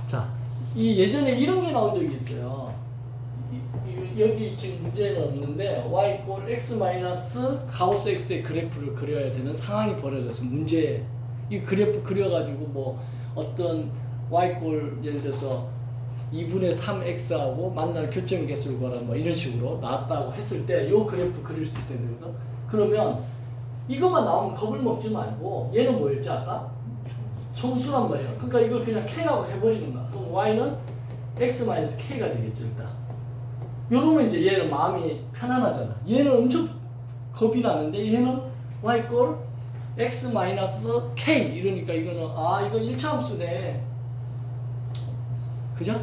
자, 이 예전에 이런 게 나온 적이 있어요. 여기 지금 문제는 없는데 y = x 마이너스 가우스 x의 그래프를 그려야 되는 상황이 벌어져서 문제 이 그래프 그려가지고 뭐 어떤 y꼴 예를 들어서 2분의 3x하고 만날 교점 개수를 구하라 뭐 이런 식으로 나왔다고 했을 때 요 그래프 그릴 수 있어야 되거든. 그러면 이것만 나오면 겁을 먹지 말고 얘는 뭐였지 아까? 정수란 말이야. 그러니까 이걸 그냥 k라고 해버리는 거야. 그럼 y는 x-k가 되겠죠 일단. 요러면 이제 얘는 마음이 편안하잖아. 얘는 엄청 겁이 나는데 얘는 y꼴 x-k 이러니까 이거는 아 이거 1차 함수네. 그죠?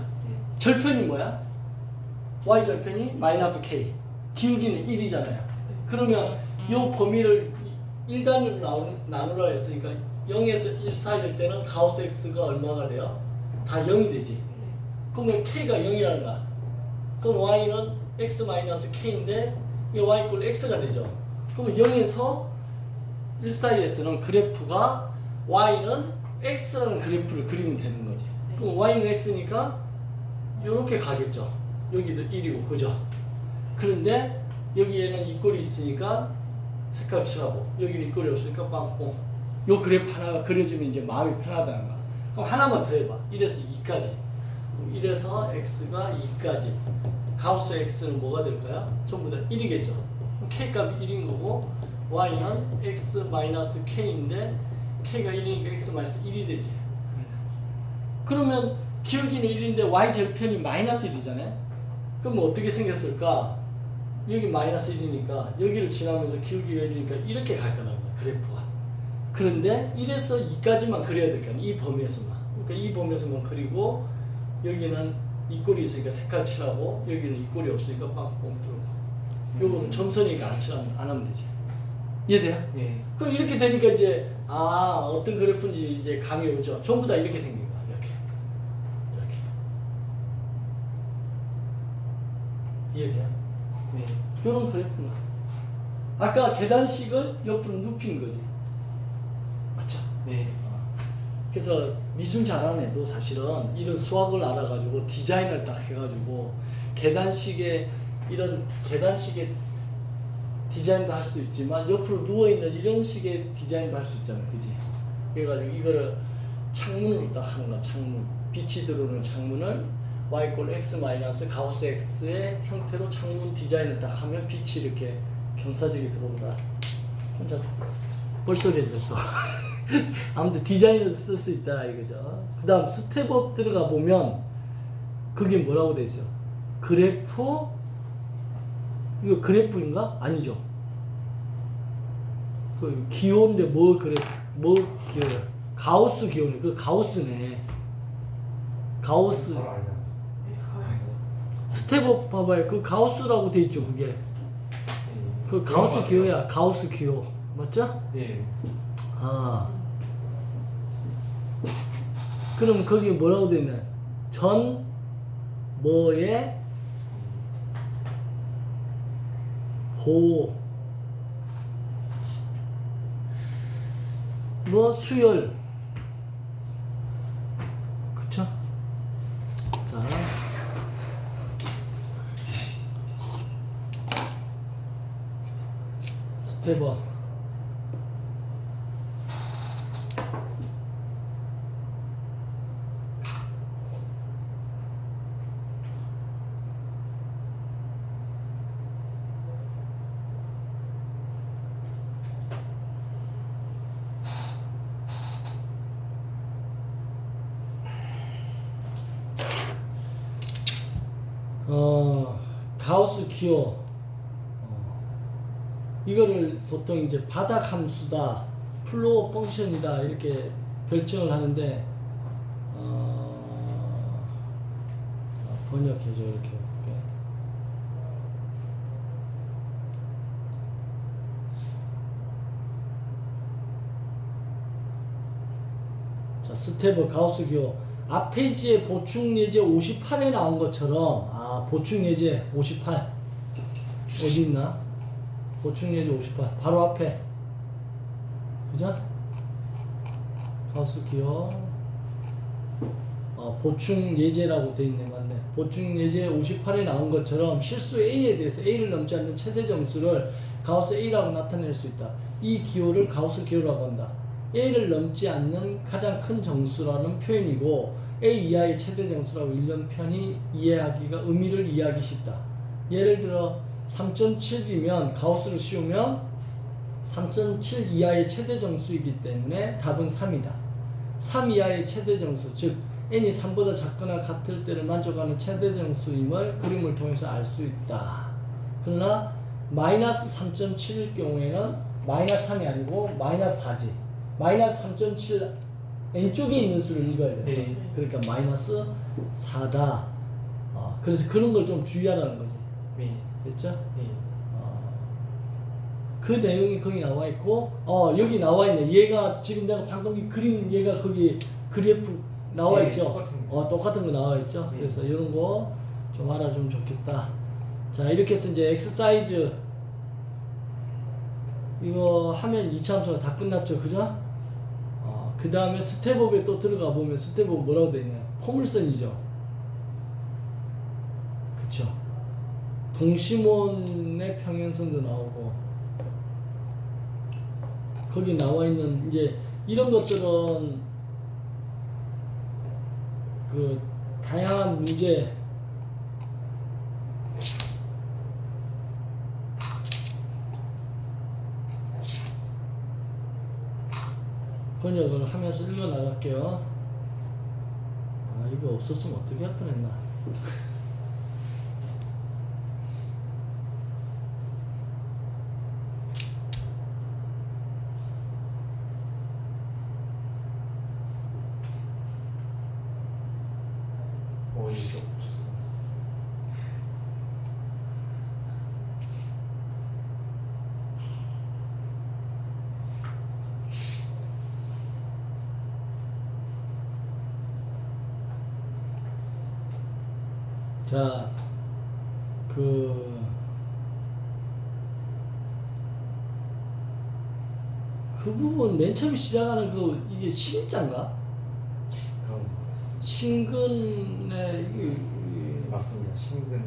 절편이 뭐야? y 절편이 마이너스 k. 기울기는 1이잖아요. 그러면 요 범위를 1단위로 나누라 했으니까 0에서 1 사이 될 때는 가우스 x가 얼마가 돼요? 다 0이 되지. 그러면 k가 0이라는 거야. 그럼 y는 x-k인데 이게 y꼴 x가 되죠. 그러면 0에서 1 사이에서는 그래프가 y는 x라는 그래프를 그리면 되는 거지. 그럼 y는 x니까 이렇게 가겠죠. 여기도 1이고 그죠? 그런데 여기에는 이 꼴이 있으니까 색깔 칠하고 여기는 이 꼴이 없으니까 빵뽕. 요 그래프 하나가 그려지면 이제 마음이 편하다는 거야. 그럼 하나만 더 해봐. 1에서 2까지. 1에서 x가 2까지. 가우스 x는 뭐가 될까요? 전부 다 1이겠죠. k 값이 1인 거고 y는 x-k인데 k가 1이니까 x-1이 되지. 그러면 기울기는 1인데 y 절편이 마이너스 1이잖아요. 그럼 어떻게 생겼을까? 여기 마이너스 1이니까 여기를 지나면서 기울기가 1이니까 이렇게 갈 거라는 거야 그래프가. 그런데 1에서 2까지만 그려야 될 거 아니야 이 범위에서만. 그러니까 이 범위에서만 그리고 여기는 이 꼴이 있으니까 색깔 칠하고 여기는 이 꼴이 없으니까 빵뽕 뚫고 요거는 점선이니까 안 하면 되지. 이해돼요? 네. 그럼 이렇게 되니까 이제 아 어떤 그래프인지 이제 감이 오죠. 전부 다 이렇게 생긴 거야. 이렇게 이해돼요? 네. 이런 그래프는 아까 계단식을 옆으로 눕힌 거지. 맞죠? 네. 그래서 미술 잘하는 애도 사실은 이런 수학을 알아가지고 디자인을 딱 해가지고 계단식의 이런 계단식의 디자인도 할 수 있지만 옆으로 누워있는 이런 식의 디자인도 할 수 있잖아. 그지? 그래가지고 이거를 창문으로 딱 하는 거야. 창문. 빛이 들어오는 창문을 y꼴 x- 가우스 x의 형태로 창문 디자인을 딱 하면 빛이 이렇게 경사지게 들어온다. 혼자 벌써겠네 또. 아무튼 디자인에서 쓸 수 있다 이거죠. 그 다음 스텝업 들어가 보면 그게 뭐라고 돼 있어요? 그래프 이거 그래프인가? 아니죠. 그 기호인데 뭐 기호야? 가우스 기호네. 그 가우스네. 가우스. 바로 알잖아. 스텝업 봐봐요. 그 가우스라고 돼 있죠. 그게. 그 가우스 기호야. 가우스 기호. 맞죠? 네. 아. 그럼 거기 뭐라고 돼 있나? 전 뭐에 보 뭐 수열. 그쵸? 자. 스텝업. 가우스 기호. 이거를 보통 이제 바닥 함수다, 플로어 펑션이다 이렇게 별칭을 하는데 번역해줘 이렇게 해볼게. 자, 스텝업 가우스 기호. 앞 페이지에 보충 예제 58에 나온 것처럼 보충 예제 58 어디 있나? 보충 예제 58 바로 앞에 그죠? 가우스 기호 보충 예제라고 돼 있네. 맞네. 보충 예제 58에 나온 것처럼 실수 A에 대해서 A를 넘지 않는 최대 점수를 가우스 A라고 나타낼 수 있다. 이 기호를 가우스 기호라고 한다. A를 넘지 않는 가장 큰 정수라는 표현이고 A 이하의 최대 정수라고 읽는 편이 이해하기가 의미를 이해하기 쉽다. 예를 들어 3.7이면 가우스를 씌우면 3.7 이하의 최대 정수이기 때문에 답은 3이다. 3 이하의 최대 정수, 즉 n이 3보다 작거나 같을 때를 만족하는 최대 정수임을 그림을 통해서 알 수 있다. 그러나 마이너스 3.7일 경우에는 마이너스 3이 아니고 마이너스 4지. 마이너스 3.7 n쪽에 있는 수를 읽어야 돼. 네. 그러니까 마이너스 4다. 그래서 그런 걸 좀 주의하라는 거지. 네. 됐죠? 네. 그 내용이 거기 나와 있고, 여기 나와 있네. 얘가 지금 내가 방금 그린 얘가 거기 그래프 나와 네, 있죠? 똑같은 거. 똑같은 거 나와 있죠? 네. 그래서 이런 거 좀 알아주면 좋겠다. 자, 이렇게 해서 이제 엑서사이즈 이거 하면 2차함수가 다 끝났죠, 그죠? 그 다음에 스텝업에 또 들어가 보면 스텝업 뭐라고 돼 있나요? 포물선이죠. 그쵸? 동심원의 평행선도 나오고, 거기 나와 있는 이제 이런 것들은 그 다양한 문제 번역을 하면서 읽어 나갈게요. 이거 없었으면 어떻게 할 뻔했나. 어디서 붙였어? 자, 그 부분 맨 처음 시작하는 이게 신자인가? 그런 거 같습니다. 신근의 이게 맞습니다. 신근.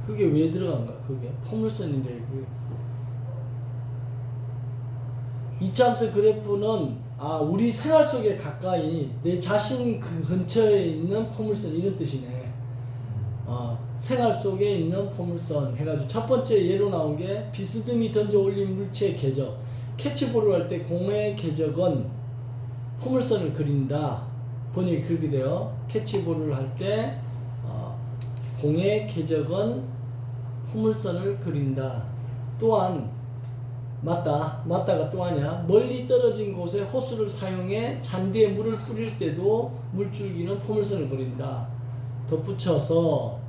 그게 왜 들어간가? 그게 포물선인데 그게. 2차함수 그래프는 우리 생활 속에 가까이 내 자신 그 근처에 있는 포물선 이런 뜻이네. 생활 속에 있는 포물선 해가지고 첫 번째 예로 나온 게 비스듬히 던져 올린 물체의 궤적. 캐치볼을 할 때 공의 궤적은 포물선을 그린다. 번역이 그렇게 돼요. 캐치볼을 할 때 공의 궤적은 포물선을 그린다. 또한 맞다가 또 하냐, 멀리 떨어진 곳에 호스를 사용해 잔디에 물을 뿌릴 때도 물줄기는 포물선을 그린다. 덧붙여서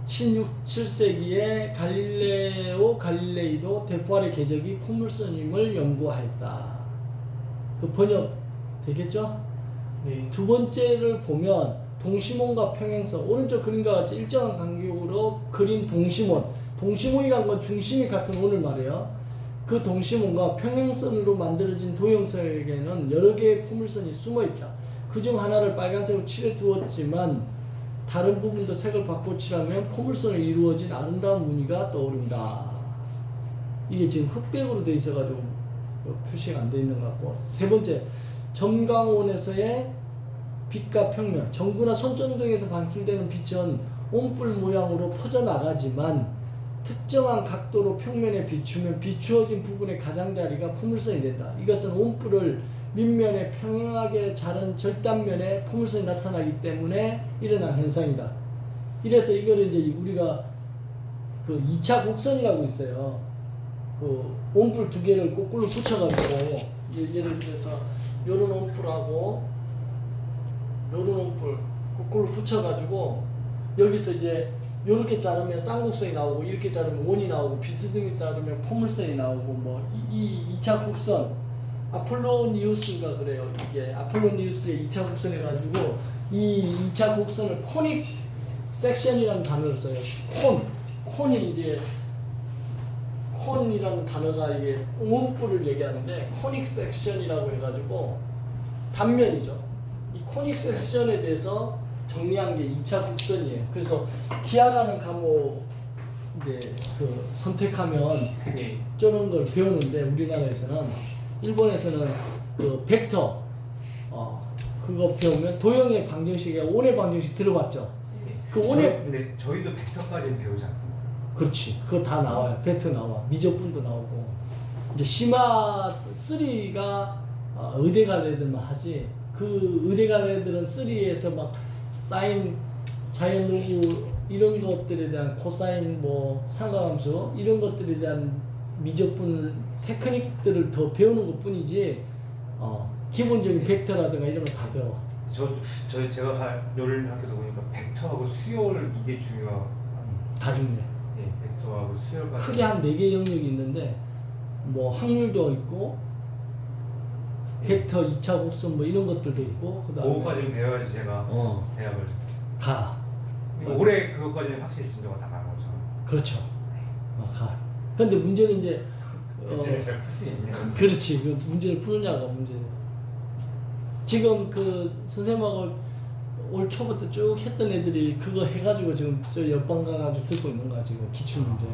16, 7세기에 갈릴레오 갈릴레이도 대포알의 궤적이 포물선임을 연구하였다. 그 번역 되겠죠? 네. 두 번째를 보면 동심원과 평행선, 오른쪽 그림과 같이 일정한 간격으로 그린 동심원. 동심원이란 건 중심이 같은 원을 말해요. 그 동심원과 평행선으로 만들어진 도형석에는 여러 개의 포물선이 숨어 있다. 그중 하나를 빨간색으로 칠해 두었지만 다른 부분도 색을 바꿔 칠하면 포물선을 이루어진 아름다운 무늬가 떠오른다. 이게 지금 흑백으로 돼 있어가지고 표시가 안 돼 있는 것 같고. 세 번째, 점광원에서의 빛과 평면, 전구나 손전등에서 방출되는 빛은 온불 모양으로 퍼져나가지만 특정한 각도로 평면에 비추면 비추어진 부분의 가장자리가 포물선이 된다. 이것은 온불을 밑면에 평행하게 자른 절단면에 포물선이 나타나기 때문에 일어난 현상이다. 이래서 이거를 이제 우리가 그 2차 곡선이라고 있어요. 그 온불 두 개를 거꾸로 붙여가지고 예를 들어서 요런 온불하고 요런 온불 거꾸로 붙여가지고 여기서 이제 요렇게 자르면 쌍곡선이 나오고 이렇게 자르면 원이 나오고 비스듬히 자르면 포물선이 나오고 뭐 이 2차 곡선 아폴로니우스가 그래요. 이게 아폴로니우스의 2차 곡선 해가지고 이 2차 곡선을 코닉 섹션이라는 단어를 써요. 콘이 이제 콘이라는 단어가 이게 온뿔을 얘기하는데 코닉 섹션이라고 해가지고 단면이죠. 이 코닉 섹션에 대해서 정리한 게 2차 곡선이에요. 그래서 기하라는 과목 이제 그 선택하면 네. 저런 걸 배우는데 우리나라에서는 일본에서는 그 벡터 그거 배우면 도형의 방정식에 온의 방정식 들어봤죠? 그 온의 근데 저희도 벡터까지는 배우지 않습니다. 그렇지. 그거 다 나와요. 벡터 나와. 미적분도 나오고. 이제 시마 3가 의대 갈 애들만 하지. 그 의대 갈 애들은 3에서 막 사인, 자연 로그 이런 것들에 대한 코사인 뭐 상관함수 이런 것들에 대한 미적분 테크닉들을 더 배우는 것뿐이지. 기본적인 벡터라든가 이런 거 다 배워. 제가 갈 요리 학교도 보니까 벡터하고 수열 이게 중요한. 다 중요해. 예, 벡터하고 수열까지. 크게 한 4개 영역이 있는데 뭐 확률도 있고 벡터 2차 곡선 뭐 이런 것들도 있고 그다음에 그거까지는 배워야지 제가 대학을 가. 올해 그것까지는 확실히 진도가 다 나간 거죠. 그렇죠. 가. 근데 문제는 이제 문제를 잘 풀 수 있냐. 그렇지. 그 문제를 푸느냐가 문제네. 지금 그 선생님하고 올 초부터 쭉 했던 애들이 그거 해가지고 지금 저 옆방 가가지고 듣고 있는 거야 지금 기출 문제.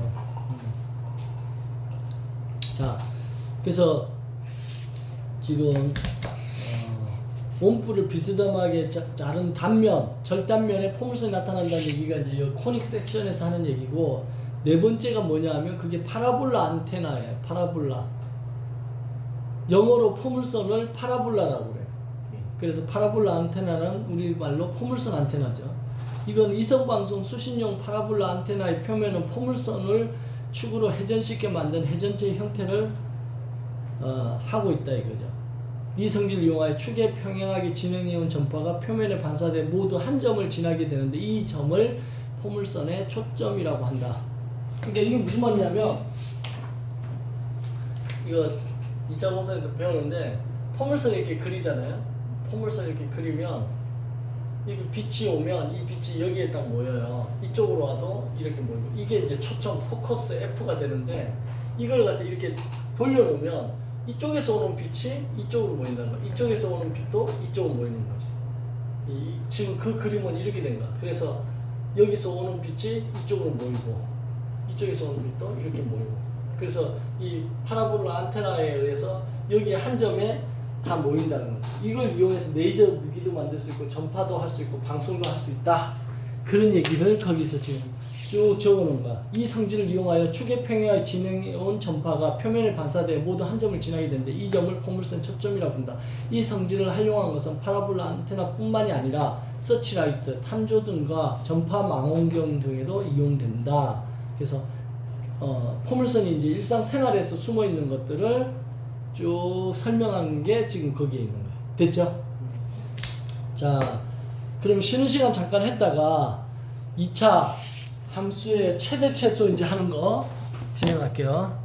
자, 그래서 지금 몸뿔을 비스듬하게 자른 단면, 절단면에 포물선이 나타난다는 얘기가 이제 이 코닉 섹션에서 하는 얘기고, 네 번째가 뭐냐 하면 그게 파라볼라 안테나예요. 파라볼라. 영어로 포물선을 파라볼라라고 그래요. 그래서 파라볼라 안테나는 우리말로 포물선 안테나죠. 이건 이성방송 수신용 파라볼라 안테나의 표면은 포물선을 축으로 회전시켜 만든 회전체의 형태를 하고 있다 이거죠. 이 성질을 이용하여 축에 평행하게 진행해온 전파가 표면에 반사돼 모두 한 점을 지나게 되는데 이 점을 포물선의 초점이라고 한다. 그러니까 이게 무슨 말이냐면 이거 2차 공사에도 배우는데 포물선 이렇게 그리잖아요. 포물선 이렇게 그리면 이렇게 빛이 오면 이 빛이 여기에 딱 모여요. 이쪽으로 와도 이렇게 모이고 이게 이제 초점 포커스 F가 되는데 이걸 갖다 이렇게 돌려놓으면 이쪽에서 오는 빛이 이쪽으로 모인다는 거야. 이쪽에서 오는 빛도 이쪽으로 모이는 거지. 지금 그 그림은 이렇게 된 거야. 그래서 여기서 오는 빛이 이쪽으로 모이고 이쪽에서 오는 빛도 이렇게 모이고 그래서 이 파라볼라 안테나에 의해서 여기 한 점에 다 모인다는 거죠. 이걸 이용해서 레이저 무기도 만들 수 있고 전파도 할 수 있고 방송도 할 수 있다. 그런 얘기를 거기서 지금 쭉 적어놓은 거야. 이 성질을 이용하여 축의 평행하여 진행해온 전파가 표면에 반사되어 모두 한 점을 지나게 되는데 이 점을 포물선 초점이라고 한다. 이 성질을 활용한 것은 파라볼라 안테나뿐만이 아니라 서치라이트, 탐조등과 전파 망원경 등에도 이용된다. 그래서 포물선이 이제 일상생활에서 숨어 있는 것들을 쭉 설명한 게 지금 거기에 있는 거예요. 됐죠? 자, 그럼 쉬는 시간 잠깐 했다가 2차 함수의 최대 최소 이제 하는 거 진행할게요.